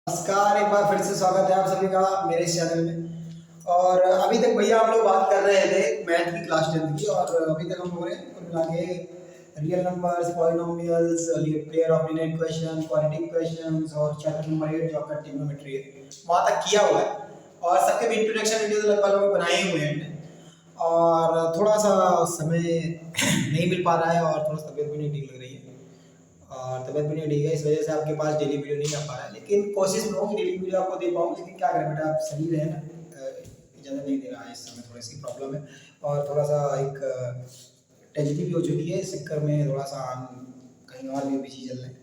नमस्कार, एक बार फिर से स्वागत है आप सभी का मेरे इस चैनल में। और अभी तक भैया हम लोग बात कर रहे थे मैथ की क्लास 10 की, और अभी तक हम हो रहे हैं कुल मिला के real numbers, polynomials, pair of different question, quadratic questions और चैप्टर नंबर 8 जो आपका ट्रिग्नोमेट्री है वहाँ तक किया हुआ है। और सबके भी इंट्रोडक्शन वीडियोस लगभग लोग बनाए हुए हैं हमने। और थोड़ा सा समय नहीं मिल पा रहा है और थोड़ा सा तबीयत भी नहीं ठीक लग रही है, और तबियत भी नहीं ठीक है, इस वजह से आपके पास डेली वीडियो नहीं आ पा रहा है। लेकिन कोशिश में हूँ कि डेली वीडियो आपको दे पाऊँ, लेकिन क्या करें बेटा, आप शरीर है ना, इजाज़त नहीं दे रहा है इस समय, थोड़ी सी प्रॉब्लम है। और थोड़ा सा एक ट्रेजेडी भी हो चुकी है, इस चक्कर में थोड़ा सा हम कहीं और भी बिजी चल रहे हैं।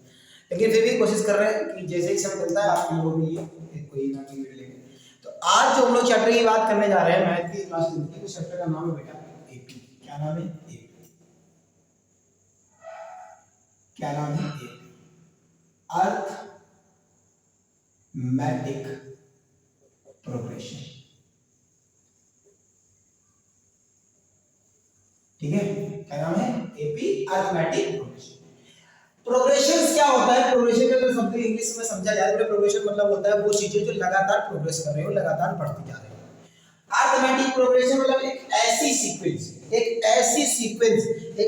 लेकिन फिर भी कोशिश कर रहे हैं कि जैसे ही समय मिलता है आप लोगों के लिए कोई ना कोई वीडियो लेंगे। तो आज जो हम लोग चैप्टर की बात करने जा रहे हैं मैथ की क्लास 10 की, तो चैप्टर का नाम है बेटा एपी। क्या नाम है? एपी। क्या नाम है? AP, arithmetic progression. ठीक है, क्या नाम है? AP, arithmetic progression. प्रोग्रेशन क्या होता है? प्रोग्रेशन का अगर शब्द इंग्लिश में समझा जाए तो प्रोग्रेशन मतलब होता है वो चीजें जो लगातार प्रोग्रेस कर रहे हो, लगातार बढ़ती जा रही हो। अर्थमेटिक प्रोग्रेशन मतलब एक ऐसी सीक्वेंस, एक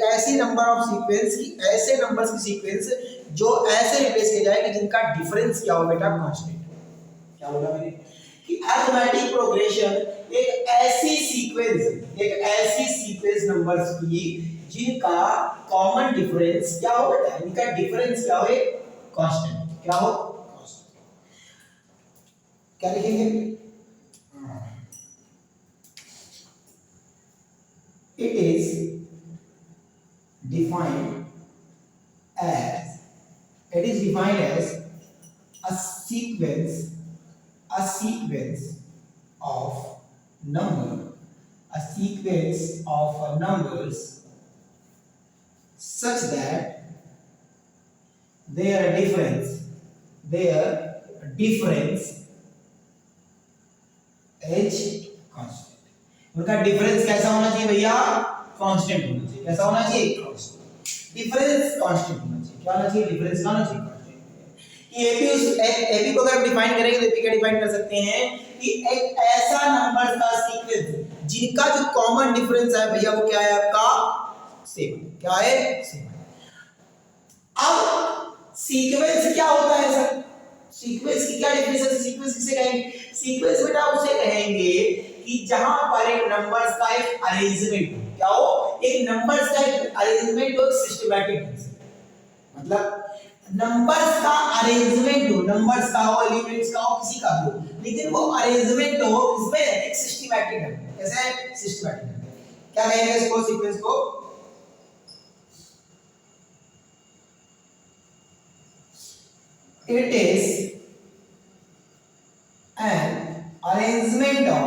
ऐसी नंबर ऑफ सीक्वेंस की, ऐसे नंबर्स की सीक्वेंस जो ऐसे रिप्लेस किए जाए कि जिनका डिफरेंस क्या हो बेटा? कांस्टेंट। क्या बोला मैंने? कि अरिथमेटिक प्रोग्रेशन एक ऐसी सीक्वेंस नंबर्स की जिनका कॉमन डिफरेंस क्या हो बेटा? इनका डिफरेंस क्या हो? एक कांस्टेंट। क्या हो? कांस्टेंट। क्या लिखेंगे? It is defined as a sequence of numbers such that their difference is constant। उनका डिफरेंस कैसा होना चाहिए भैया? कांस्टेंट होना चाहिए। कैसा होना चाहिए? कांस्टेंट। डिफरेंस कांस्टेंट होना चाहिए। क्या होना चाहिए? डिफरेंस क्या होना चाहिए? कांस्टेंट। कि एपी को अगर डिफाइन करेंगे तो एपी क्या डिफाइन कर सकते हैं कि एक ऐसा नंबर का सीक्वेंस जिनका जो कॉमन डिफरेंस है भैया वो क्या है आपका? सेम। क्या है? सेम। अब सीक्वेंस क्या होता है सर? सीक्वेंस की क्या डेफिनेशन है? सीक्वेंस किसे कहेंगे? सीक्वेंस बेटा उसे कहेंगे कि जहां पर एक नंबर्स का एक अरेंजमेंट, क्या हो? एक नंबर्स का एक अरेंजमेंट हो सिस्टमैटिक ढंग से। मतलब नंबर्स का अरेंजमेंट हो, नंबर्स का हो, एलिमेंट्स का हो, किसी का भी हो, लेकिन वो अरेंजमेंट हो इसमें एक सिस्टमैटिक ढंग। कैसे? सिस्टमैटिक ढंग। क्या कहेंगे इसको? सीक्वेंस को it is an arrangement of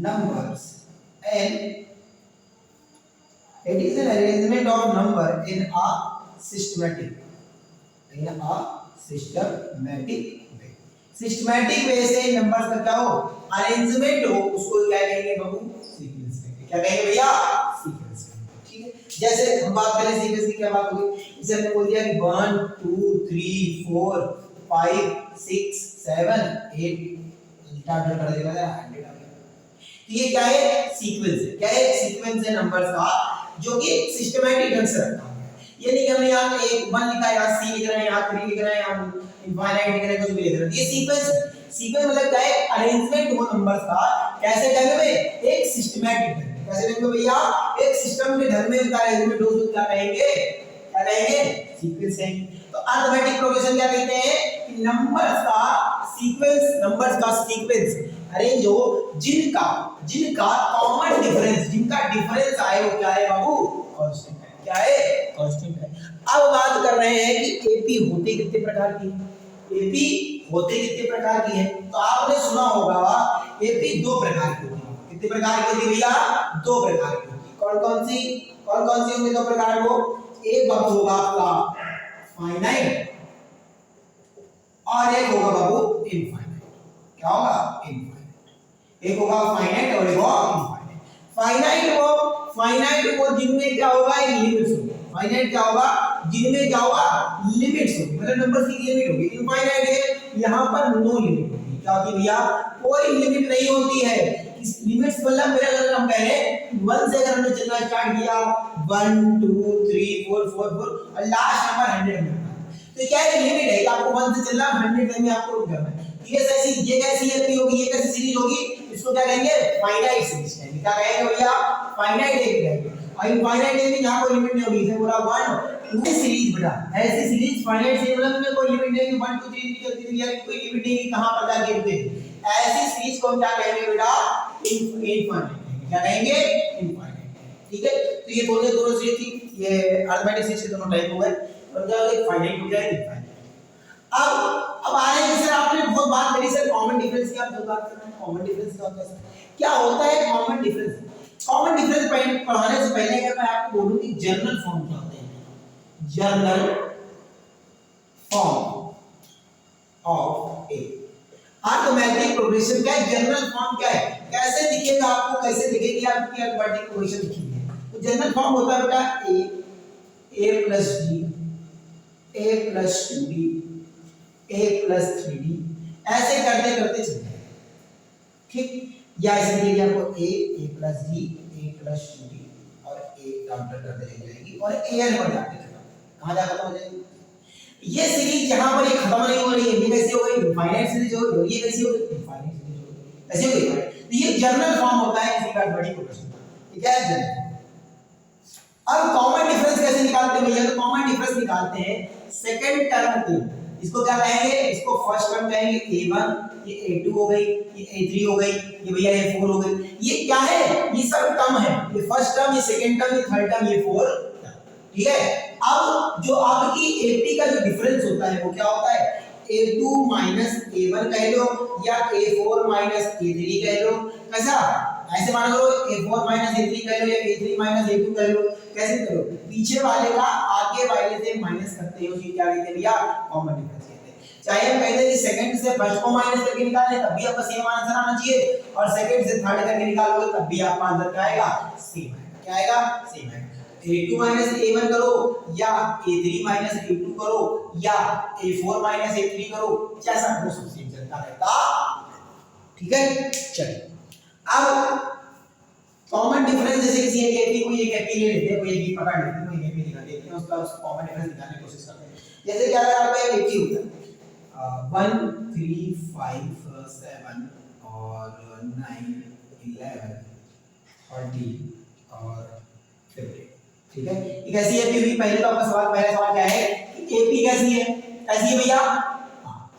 numbers and it is an arrangement of number in a systematic way। Systematic way से नंबर्स का क्या हो? अरेंजमेंट हो, उसको क्या कहेंगे बाबू? सीक्वेंस कहेंगे। क्या कहेंगे भैया? सीक्वेंस कहेंगे। ठीक है, जैसे हम बात करें सीक्वेंस की, क्या बात होगी? जैसे हमने बोल दिया कि 1 2 3 4 5 6 7 8 स्टार्ट कर देगा ना 100 आ गया। तो ये क्या है? सीक्वेंस है। क्या है? सीक्वेंस है नंबर्स का जो कि सिस्टमैटिक ढंग से रखा है। ये नहीं कि हमने यहाँ एक 1 लिखा है, यहाँ C लिख रहे हैं, यहाँ 3 लिख रहे हैं, यहाँ इनफाइनाइट लिख रहे हैं, कुछ भी लिख रहे हैं। ये सीक्वेंस है। सीक्वेंस मतलब क्या है? अरेंजमेंट हो नंबर्स का। कैसे ढंग में? एक सिस्टमैटिक ढंग। कैसे ढंग में भैया? एक सिस्टम के ढंग में उनका अरेंजमेंट हो, तो क्या कहेंगे? क्या कहेंगे? सीक्वेंस कहेंगे। तो अरिथमेटिक प्रोग्रेशन क्या कहते हैं? कि नंबर्स का सीक्वेंस अरेंज हो जिनका कॉमन डिफरेंस, जिनका डिफरेंस आए वो क्या है बाबू? कांस्टेंट है। क्या है? कांस्टेंट है। अब बात कर रहे हैं कि एपी होते कितने प्रकार की है? एपी होते कितने प्रकार की है? तो आपने सुना होगा एपी दो प्रकार की होती है। कितने प्रकार की होती है भैया? दो प्रकार की होती है। कौन कौन सी होंगी दो प्रकार को? एक बाबू होगा आपका फाइनाइट और एक होगा बाबू इनफाइनाइट। क्या होगा? इनफाइनाइट। एक होगा फाइनाइट और एक होगा इनफाइनाइट। फाइनाइट वो जिनमें क्या होगा, एक लिमिट्स होगी। फाइनाइट क्या होगा, जिनमें क्या होगा, लिमिट्स होगी, मतलब नंबर की लिमिट होगी। इनफाइनाइट है यहाँ पर नो लिमिट होगी। क्या होती है भैया, कोई लिमिट नहीं होती है। इस लिमिट्स मतलब मेरा अगर हम कह रहे हैं 1 से अगर हमने चलना स्टार्ट किया 1 2 3 4 4 और लास्ट नंबर 100 में, तो क्या है, लिमिट है कि आपको 1 से चलना 100 तक में आपको रुक जाना है। ये कैसी एपी होगी, ये कैसी सीरीज होगी, इसको क्या कहेंगे, फाइनाइट सीरीज कहेंगे। क्या कहेंगे भैया, फाइनाइट एपी कहेंगे। और इनफाइनाइट एपी जहां कोई लिमिट नहीं होगी, इसे बोला 1 2 सीरीज बेटा। ऐसी सीरीज फाइनाइट सीरीज मतलब में कोई लिमिट नहीं कि 1 2 3 चलती रही है, कोई लिमिट नहीं कि कहां पर जाके रुके। ऐसी सीरीज को हम क्या कहेंगे बेटा, इनफाइनाइट। क्या कहेंगे, इनफाइनाइट। ठीक है, तो ये दोनों सीरीज थी, ये अरिथमेटिक सीरीज के दोनों टाइप हो गए, और क्या एक फाइनाइट हो जाएगी, इनफाइनाइट। अब आ रहे हैं सर, आपने बहुत बात करी सर कॉमन डिफरेंस की, आप जो बात कर रहे हैं कॉमन डिफरेंस क्या होता है सर, क्या होता है कॉमन डिफरेंस। कॉमन डिफरेंस पढ़ाने से पहले अगर मैं आपको बोलूं कि जर्नल फॉर्म क्या होते हैं, journal form of A arithmetic progression क्या है, जर्नल फॉर्म क्या है, कैसे दिखेगा आपको, कैसे दिखेगी आपकी अरिथमेटिक प्रोग्रेशन दिखेगी। तो जर्नल फॉर्म होता है बेटा a plus b a plus 2b a plus 3d, ऐसे करते करते चलते हैं। ठीक, या ऐसे दिखेगी आपको a plus d a plus 2d और a काउंटर करते चली जाएगी और an पर जाके कहां जा खत्म हो जाएगी। ये सीरीज जहां पर ये खत्म नहीं हो रही है, ये कैसे हो गई, इनफाइनाइट सीरीज हो गई, ये कैसे हो गई, इनफाइनाइट सीरीज हो गई, ऐसे हो गई। तो ये जर्नल फॉर्म होता है किसी का अरिथमेटिक प्रोग्रेशन का, ठीक है जर्नल। अब कॉमन डिफरेंस कैसे निकालते हैं भैया, तो कॉमन डिफरेंस निकालते हैं सेकंड टर्म को, इसको क्या कहेंगे, इसको फर्स्ट टर्म कहेंगे a1, ये a2 हो गई, ये a3 हो गई, ये भैया a4 हो गई। ये क्या है, ये सब टर्म है, ये फर्स्ट टर्म, ये सेकंड टर्म, ये थर्ड टर्म, ये फोर्थ टर्म। ठीक है, अब जो आपकी AP का जो डिफरेंस होता है वो क्या होता है, a2 माइनस a1 कह लो या a4 माइनस a3 कह लो। कैसा, ऐसे मान लो a4 माइनस a3 कह लो या a3 माइनस a2 कह लो। कैसे करो, पीछे वाले का आगे वाले से माइनस करते हो, क्या कहते हैं भैया, कॉमन डिफरेंस कहते हैं। चाहे हम कहते हैं कि सेकंड से फर्स्ट को माइनस करके निकालें तब भी आपका सेम आंसर आना चाहिए, और सेकंड से थर्ड करके निकालोगे तब भी आपका आंसर क्या आएगा, सेम आएगा। क्या आएगा, सेम आएगा। a2 माइनस a1 करो या a3 माइनस a2 करो या a4 माइनस a3 करो, जैसा करो सब सेम चलता रहता। ठीक है, चलिए अब कॉमन डिफरेंस, जैसे किसी एक एपी को एक एपी ले लेते हैं, कोई एक पकड़ लेते हैं, कोई एपी निकाल लेते हैं, उसका कॉमन डिफरेंस निकालने की कोशिश करते हैं। जैसे क्या अगर आपका एक एपी होता है 1 3 5 7 और 9 11 40 और 50। ठीक है, ये कैसी एपी हुई, पहले तो आपका सवाल, पहला सवाल क्या है कि एपी कैसी है, कैसी है भैया,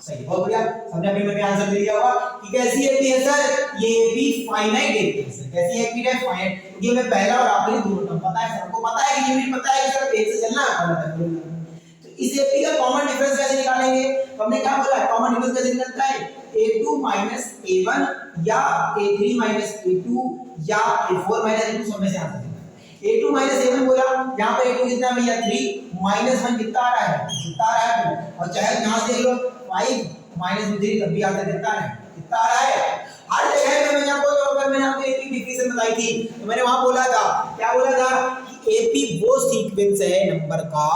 सही, बहुत बढ़िया, सबने अपने में आंसर दे दिया होगा कि कैसी एपी है सर, ये एपी फाइनाइट एपी है सर। कैसी एपी है, फाइनाइट, क्योंकि हमें पहला और आखिरी दोनों टर्म पता है, सबको पता है कि लिमिट पता है कि सर एक से चलना है। तो इस एपी का कॉमन डिफरेंस कैसे निकालेंगे, तो हमने क्या बोला, कॉमन डिफरेंस कैसे निकलता है, a2 माइनस a1 या a3 माइनस a2 या a4 माइनस a2, सब में से आंसर a2 माइनस a1 बोला, यहाँ पे a2 कितना है भैया 3 माइनस 1 कितना आ रहा है, कितना आ रहा है, और चाहे यहाँ से देख लो 5 माइनस 3 तब भी आंसर कितना है, कितना आ रहा है। हर जगह में मैंने आपको, अगर मैंने आपको एपी डिफिनेशन बताई थी तो मैंने वहां बोला था, क्या बोला था कि एपी वो सीक्वेंस है नंबर का,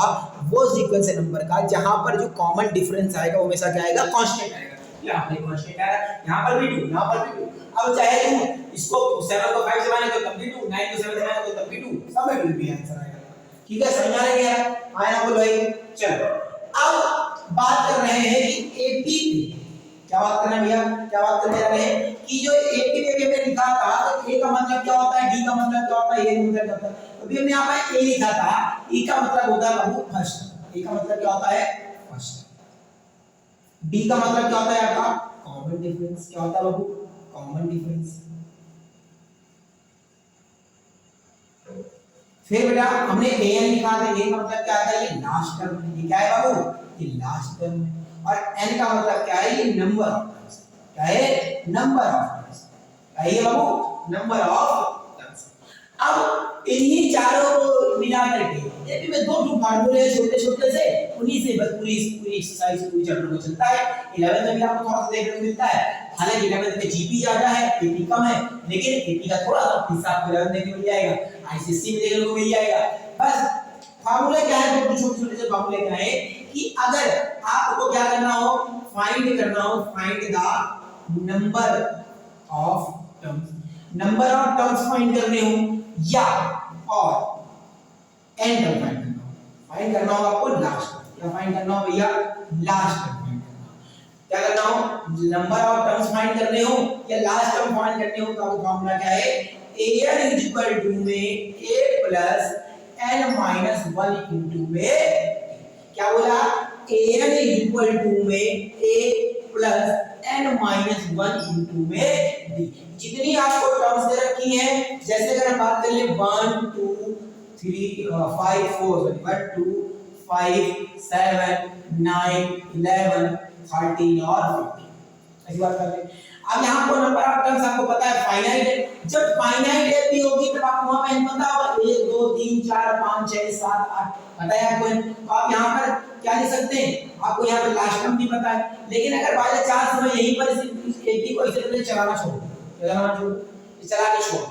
वो सीक्वेंस है नंबर का जहां पर जो कॉमन डिफरेंस आएगा वो हमेशा क्या आएगा, कांस्टेंट आएगा। यहाँ पे कांस्टेंट आएगा, यहाँ पर भी 2, यहाँ पर भी 2। अब चाहे तुम इसको 7 को 5 से माने तो तब भी 2, 9 को 7 से माने तो तब भी 2, सब में भी आंसर आएगा। ठीक है, समझ आ रहा है, आया बोलो भाई। चलो अब बात कर रहे हैं कि एपी, क्या बात कर रहे हैं भैया, क्या बात करने जा रहे हैं कि जो एपी में हमने लिखा था, तो ए का मतलब क्या होता है, डी का मतलब क्या होता है, ए का मतलब क्या होता है। अभी हमने यहाँ पर ए लिखा था, ई का मतलब होता है बाबू फर्स्ट, ए का मतलब क्या होता है, फर्स्ट। डी का मतलब क्या होता है आपका, कॉमन डिफरेंस। क्या होता है बाबू, कॉमन डिफरेंस। फिर बेटा हमने एन लिखा था, ए का मतलब क्या आता है, ये लास्ट टर्म, ये क्या है बाबू, ये लास्ट टर्म है। और n का मतलब क्या है, ये नंबर ऑफ टर्म्स। क्या है, नंबर ऑफ टर्म्स। क्या है बाबू, नंबर ऑफ टर्म्स। अब इन्हीं चारों को मिला करके एपी में दो फार्मूले छोटे छोटे से, उन्हीं से बस पूरी एक्सरसाइज पूरी चैप्टर में चलता है। 11 में भी आपको थोड़ा सा देखने को मिलता है, हालांकि 11th में जीपी ज्यादा है, एपी कम है, लेकिन एपी का थोड़ा सा हिसाब 11th में मिल जाएगा, आईसीएससी में देखने को मिल जाएगा। बस फार्मूला क्या है, तो छोटे-छोटे से फार्मूले क्या है कि अगर आपको क्या करना हो, फाइंड करना हो, find the number of terms find करने हो या और एन टर्म फाइंड करना हो आपको लास्ट, क्या फाइंड करना हो भैया, लास्ट टर्म फाइंड करना हो। क्या करना हो, नंबर ऑफ टर्म्स फाइंड करने हो या लास्ट टर्म फाइंड करने हो, तो आपको फार्मूला क्या है, an इज इक्वल टू में a plus n minus 1 into में, क्या बोला, an इज इक्वल टू में a plus n minus 1 into में d। जितनी आपको टर्म्स दे रखी हैं, जैसे अगर हम बात कर ले 1 2 3 5 4 1 2 5 7 9 11 13 और 14, ऐसी बात कर ले। अब यहाँ पर नंबर ऑफ टर्म्स आपको पता है फाइनाइट है, जब फाइनाइट है भी होगी तब आपको वहां पे पता होगा 1 2 3 4 5 6 7 8 पता है आपको। तो आप यहाँ पर क्या लिख सकते हैं, आपको यहाँ पे लास्ट टर्म भी पता है, लेकिन अगर बाय चांस समय यहीं पर इस एपी को इसे पहले चला के छोड़,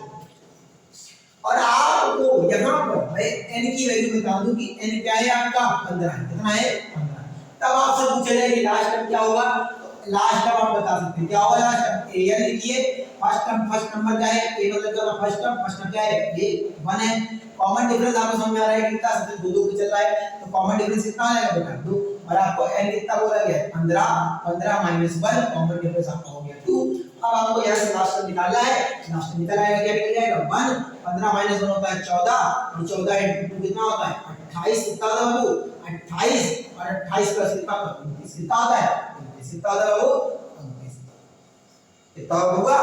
और आपको यहाँ पर मैं n की वैल्यू बता दूं कि n क्या है आपका 15 है, कितना है 15, तब आपसे पूछा जाए कि लास्ट टर्म क्या होगा, लास्ट टर्म आप बता सकते हैं क्या होगा लास्ट टर्म, an लिखिए, फर्स्ट नंबर क्या है, a मतलब क्या होगा फर्स्ट टर्म क्या है, ये 1 है, कॉमन डिफरेंस आपको समझ में आ रहा है कितना, सबसे 2 2 पे चल रहा है, तो कॉमन डिफरेंस कितना आएगा बेटा 2, और आपको n कितना बोला गया 15 माइनस 1, कॉमन डिफरेंस आपका हो गया 2। अब आपको यहाँ से लास्ट टर्म निकालना है, लास्ट टर्म निकल आएगा, क्या निकल जाएगा 1, 15 माइनस 1 होता है 14, और 14 इंटू 2 कितना होता है 28, कितना होता है बाबू 28, और 28 प्लस कितना 29, कितना होता है 29, कितना होता है बाबू 29, कितना होगा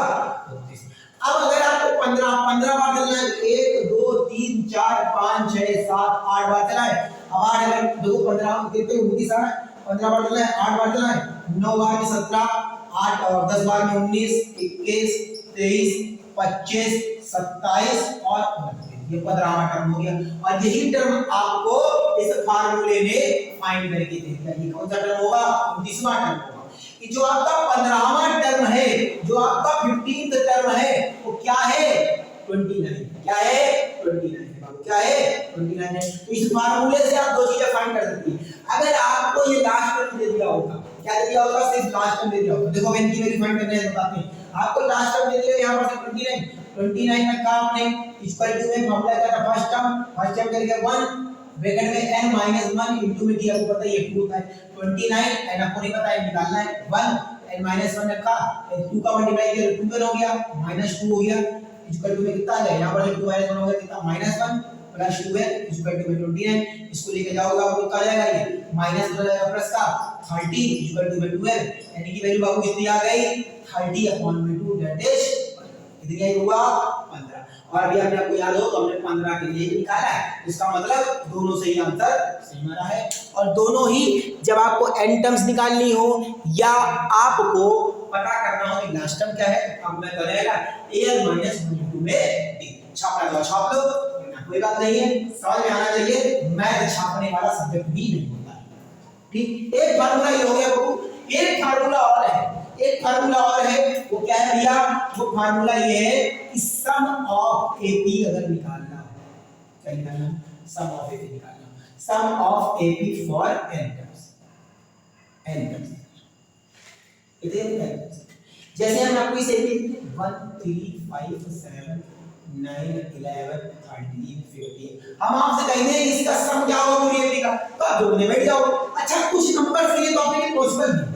29। अब अगर आपको 15 बार चलना है, 1 2 3 4 5 6 7 8 बार चला है, अब 8 अगर देखो 15 कितने 29 आ रहा है, 15 बार चलना है, 8 बार चलना है, 9 बार में 17, 8 और 10 बार में 19 21 23 25 27 और 29, ये 15वां टर्म हो गया, और यही टर्म आपको इस फार्मूले ने फाइंड करके दे दिया। ये कौन सा टर्म होगा, 29वां टर्म होगा। कि जो आपका 15वां टर्म है, जो आपका 15th टर्म है, वो क्या है 29, क्या है 29, क्या है 29 है। तो इस फार्मूले से आप दो चीजें फाइंड कर सकते हैं। अगर आपको ये लास्ट टर्म दे दिया होगा, क्या दे दिया होगा, सिर्फ लास्ट टर्म दे दिया होगा, देखो n की वैल्यू फाइंड करने हैं बताते हैं, आपको लास्ट टर्म दे दिया यहां पर से 29 रखा आपने, इक्वल टू में फॉर्मूला क्या था, फर्स्ट टर्म करके 1 ब्रैकेट में n माइनस 1 इनटू में d, आपको पता है ये 2 होता है, 29 n आपको नहीं पता है निकालना है, 1 n माइनस 1 रखा, 2 का मल्टीप्लाई किया 2 हो गया, माइनस 2 हो गया, इक्वल टू में कितना आ गया, यहां पर 2 माइनस 1 हो गया कितना, माइनस 1 प्लस 2 है, इक्वल टू में 29, इसको लेके जाओगे आपको कितना आ जाएगा, ये माइनस हो जाएगा प्लस का 30 इक्वल टू में 12, यानी कि वैल्यू बाबू कितनी आ गई 30/2, दैट इज कितनी आई होगा 15। और अभी हमने आपको याद हो तो हमने 15 के लिए निकाला है, इसका मतलब दोनों से ही आंसर सही आ रहा है। और दोनों ही जब आपको n टर्म्स निकालनी हो या आपको पता करना हो कि लास्ट टर्म क्या है, तो आप क्या करेगा an माइनस 1 में d छापना, तो छाप लो, कोई बात नहीं है, समझ में आना चाहिए, मैथ छापने वाला सब्जेक्ट भी नहीं होता है, ठीक। एक फार्मूला ये हो गया बाबू, एक फार्मूला और है, एक फार्मूला और है, वो क्या है भैया, वो फार्मूला ये है कि सम ऑफ एपी अगर निकालना हो, क्या निकालना, सम ऑफ एपी निकालना, sum of AP for n terms, इतने जैसे हम आपको इसे 1 3 5 7 9 11 13 15, हम आपसे कहेंगे इसका सम क्या होगा पूरी एपी का, तो आप जोड़ने बैठ जाओ। अच्छा कुछ नंबर के लिए तो आपके लिए पॉसिबल नहीं,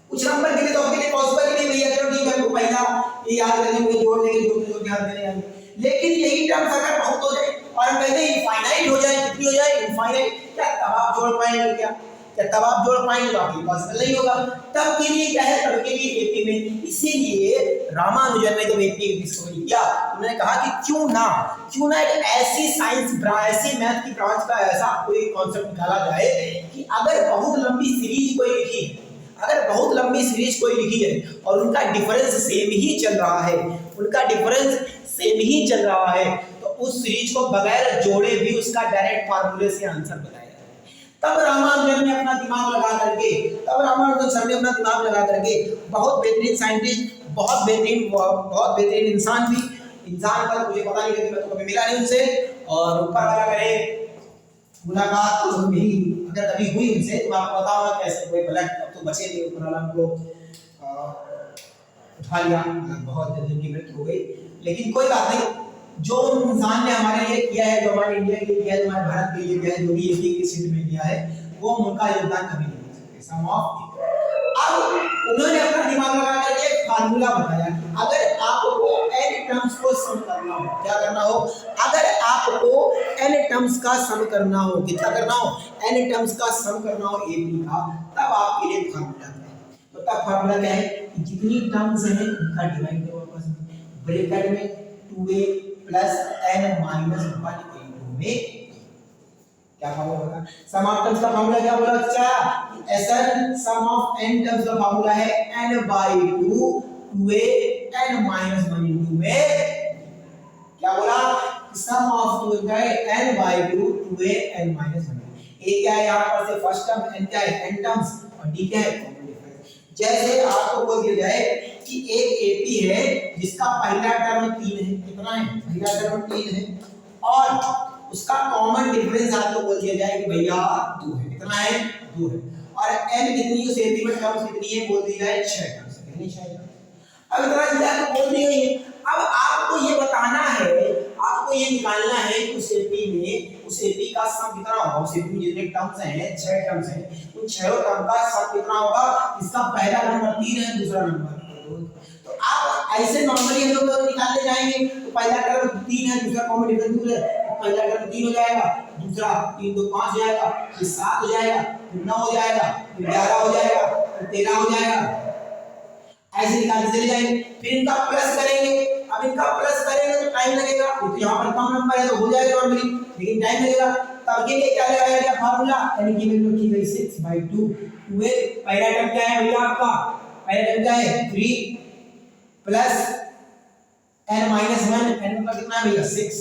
कुछ नंबर के लिए तो आपके लिए पॉसिबल ही नहीं भैया, चलो ठीक है हमको पहला ये याद करने में जोड़ने के जोड़ने को याद करने आएंगे, लेकिन यही टर्म्स अगर बहुत हो जाए और हम कहते हैं इनफाइनाइट हो जाए, कितनी हो जाए इनफाइनाइट, क्या तब आप जोड़ पाएंगे, क्या तब आप जोड़ पाएंगे, तो आपके पॉसिबल नहीं होगा। तब के लिए क्या है, तब के लिए एपी में, इसीलिए रामानुजन ने जब एपी डिस्कवरी किया उन्होंने कहा कि क्यों ना एक ऐसी साइंस ऐसी मैथ की ब्रांच का ऐसा कोई कॉन्सेप्ट निकाला जाए कि अगर बहुत लंबी सीरीज कोई लिखी है, अगर बहुत लंबी सीरीज कोई लिखी है और उनका डिफरेंस सेम ही चल रहा है, उनका डिफरेंस सेम ही चल रहा है, तो उस सीरीज को बगैर जोड़े भी उसका डायरेक्ट फार्मूले से आंसर बताया जाए। तब रामानुजन ने अपना दिमाग लगा करके बहुत बेहतरीन साइंटिस्ट, बहुत बेहतरीन इंसान भी, इंसान का मुझे पता नहीं, लेकिन मैं तो कभी मिला नहीं उनसे, और ऊपर वाला करे मुलाकात तो मेरी अगर कभी हुई उनसे तो मैं आपको बताऊंगा कैसे कोई गलत, अब तो बचे नहीं, ऊपर वाला हमको उठा लिया, बहुत जल्दी की मृत्यु हो गई, लेकिन कोई बात नहीं। जो इंसान ने हमारे लिए किया है, जो हमारे इंडिया के लिए किया है, जो हमारे भारत के लिए किया है, जो भी एपी की सीट में किया है, वो उनका योगदान कभी नहीं दे सकते। सम ऑफ अब उन्होंने अपना दिमाग लगा करके एक फार्मूला बताया। अगर आपको n टर्म्स को सम करना हो, क्या करना हो, अगर आपको n टर्म्स का सम करना हो, कितना करना हो, n टर्म्स का सम करना हो एपी का, तब आपके लिए फार्मूला क्या है? तो तब फार्मूला क्या है, जितनी टर्म्स हैं उनका डिवाइड करो आपस में, ब्रैकेट में 2a plus n minus 1 into में क्या फार्मूला होगा, सम ऑफ टर्म्स का फार्मूला क्या बोला बच्चा, Sn sum of n terms का फार्मूला है n/2 2a n minus 1 into में क्या बोला, सम ऑफ 2 का है n/2 2a n minus 1। a क्या है यहां पर से फर्स्ट टर्म, n क्या है n टर्म्स, और d क्या है कॉमन डिफरेंस। जैसे आपको बोल दिया जाए कि एक एपी है जिसका पहला टर्म 3 है, कितना है, पहला टर्म 3 है, और उसका कॉमन डिफरेंस आपको बोल दिया जाए कि भैया 2 है, कितना है 2 है, और n कितनी उस एपी में टर्म्स कितनी है बोल दी जाए 6 टर्म्स, कितनी 6 टर्म्स। अब इतना चीजें आपको बोल दी गई है, अब आपको ये बताना है, आपको ये निकालना है कि उस एपी में उस एपी का सम कितना होगा, उस एपी में जितने टर्म्स हैं 6 टर्म्स हैं, उन 6 टर्म का सम कितना होगा, इसका पहला नंबर 3 है, दूसरा नंबर 2। तो आप ऐसे नॉर्मली हम लोग निकालने जाएंगे तो पहला टर्म 3 है, दूसरा कॉमन डिफरेंस 2 है, पहला टर्म 3 हो जाएगा, दूसरा 3 तो 5 हो जाएगा, फिर 7 हो जाएगा, फिर 9 हो जाएगा, फिर 11 हो जाएगा, फिर 13 हो जाएगा, ऐसे निकालते चले जाएंगे। फिर इनका प्लस करेंगे, अब इनका प्लस करेंगे तो टाइम लगेगा, तो यहाँ पर कम नंबर है तो हो जाएगा नॉर्मली, लेकिन टाइम लगेगा। तब के लिए क्या लगाया गया फार्मूला, यानी कि वैल्यू की गई 6/2 2a। पहला टर्म क्या है भैया आपका, पहला टर्म क्या है 3 प्लस n माइनस 1, n का कितना है भैया 6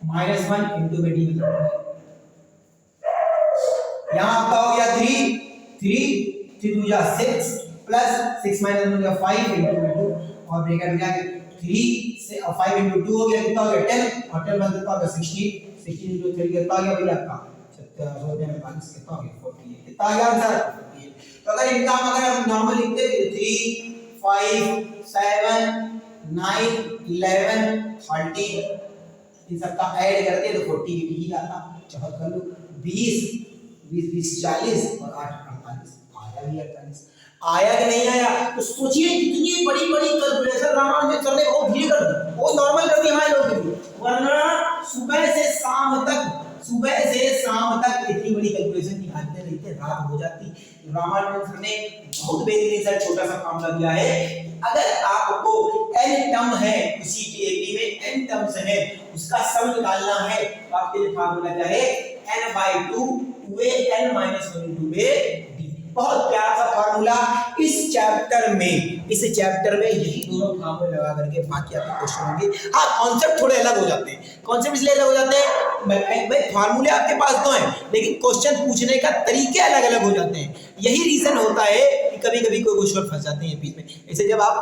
माइनस 1 इनटू में d मतलब यहां आपका हो गया 3 2 जा 6 प्लस 6 माइनस 1 हो गया 5 इनटू में 2, और ब्रैकेट में क्या 3 से 5 इनटू 2 हो गया, कितना हो गया 10, और 10 मतलब कितना हो गया 16 इनटू 3 कितना हो गया भैया आपका 17 कितना हो गया 48, कितना आ गया आंसर 48। तो अगर इनका हम नॉर्मल लिखते हैं 3 5 7 9 11 13 इन सबका ऐड करते तो 40 ही आता, चौहत्तर कर लो, 20 20 40 और 8 48 आया भी 48, आया कि नहीं आया। तो सोचिए कितनी बड़ी बड़ी कैलकुलेशन रामानुजन सर ने वो धीरे कर दी, वो नॉर्मल कर दी हमारे लोग के लिए, वरना सुबह से शाम तक इतनी बड़ी कैलकुलेशन निकालते रहते, रात हो जाती। रामानुजन सर ने बहुत बेहतरीन सा छोटा सा फार्मूला दिया है, अगर आपको n टर्म है उसी के एपी में n टर्म्स है, उसका सम निकालना है तो आपके लिए फार्मूला क्या है n/2 2a n minus 1 into a। बहुत प्यारा सा फार्मूला इस चैप्टर में यही दोनों फार्मूले लगा करके बाकी आपके क्वेश्चन होंगे। हाँ कॉन्सेप्ट थोड़े अलग हो जाते हैं, कॉन्सेप्ट इसलिए अलग हो जाते हैं भाई फार्मूले आपके पास तो हैं लेकिन क्वेश्चन पूछने का तरीके अलग अलग हो जाते हैं। यही रीजन होता है कि कभी कभी कोई क्वेश्चन फंस जाते हैं बीच में। जैसे जब आप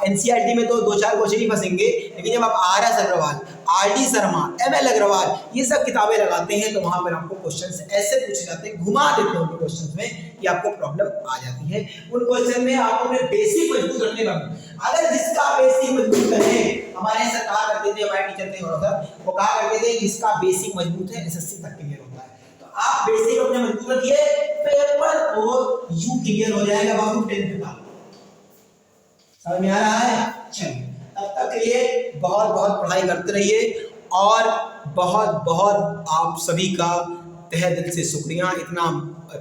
एनसीईआरटी में तो 2-4 क्वेश्चन ही फंसेंगे, लेकिन जब आप RS. Aggarwal, RD. Sharma, ML. Aggarwal ये सब किताबें लगाते हैं तो वहां पर आपको क्वेश्चंस ऐसे पूछे जाते हैं, घुमा देते हैं उनके क्वेश्चंस में कि आपको प्रॉब्लम आ जाती है। उन क्वेश्चन में आप अपने बेसिक मजबूत रखने वाले, अगर जिसका बेसिक मजबूत है, हमारे सर कहा करते थे, हमारे टीचर थे वो कहा करते थे जिसका बेसिक मजबूत है एसएससी तक क्लियर होता है। तो आप बेसिक अपने मजबूत रखिए, पेपर को यू क्लियर हो जाएगा बाबू 10th का। समझ में आ रहा है? चलिए तब तक के लिए बहुत बहुत पढ़ाई करते रहिए और बहुत बहुत आप सभी का तहे दिल से शुक्रिया, इतना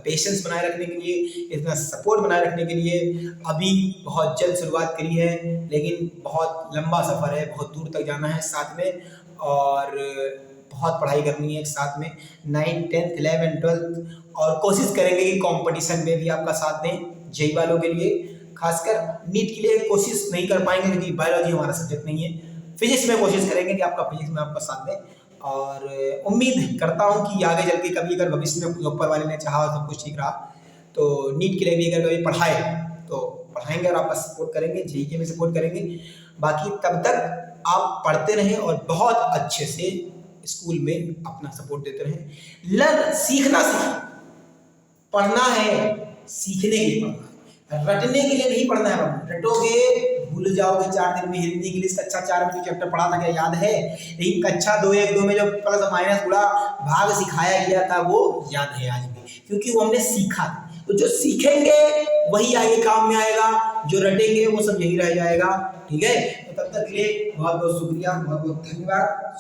पेशेंस बनाए रखने के लिए, इतना सपोर्ट बनाए रखने के लिए। अभी बहुत जल्द शुरुआत करी है लेकिन बहुत लंबा सफ़र है, बहुत दूर तक जाना है साथ में, और बहुत पढ़ाई करनी है साथ में 9th 10th 11th 12th, और कोशिश करेंगे कि कंपटीशन में भी आपका साथ दें। जेईई वालों के लिए खासकर नीट के लिए कोशिश नहीं कर पाएंगे क्योंकि बायोलॉजी हमारा सब्जेक्ट नहीं है। फिजिक्स में कोशिश करेंगे कि आपका फिजिक्स में आपका साथ दें, और उम्मीद करता हूँ कि आगे चल के कभी अगर भविष्य में ऊपर वाले ने चाहा और सब कुछ ठीक रहा तो नीट के लिए भी अगर कभी पढ़ाए तो पढ़ाएंगे और आपका सपोर्ट करेंगे, जेईई के भी सपोर्ट करेंगे। बाकी तब तक आप पढ़ते रहें और बहुत अच्छे से स्कूल में अपना सपोर्ट देते रहें। लर्न, सीखना सीखें, पढ़ना है सीखने के लिए पढ़ना है, रटने के लिए नहीं पढ़ना है। रटोगे भूल जाओगे 4 दिन में। हिंदी इंग्लिश कक्षा 4 में जो चैप्टर पढ़ा था क्या याद है? लेकिन कक्षा 2-1-2 में जो प्लस माइनस गुणा भाग सिखाया गया था वो याद है आज भी, क्योंकि वो हमने सीखा। तो जो सीखेंगे वही आगे काम में आएगा, जो रटेंगे वो सब यही रह जाएगा। ठीक है, तो तब तक के लिए बहुत बहुत शुक्रिया, बहुत बहुत धन्यवाद।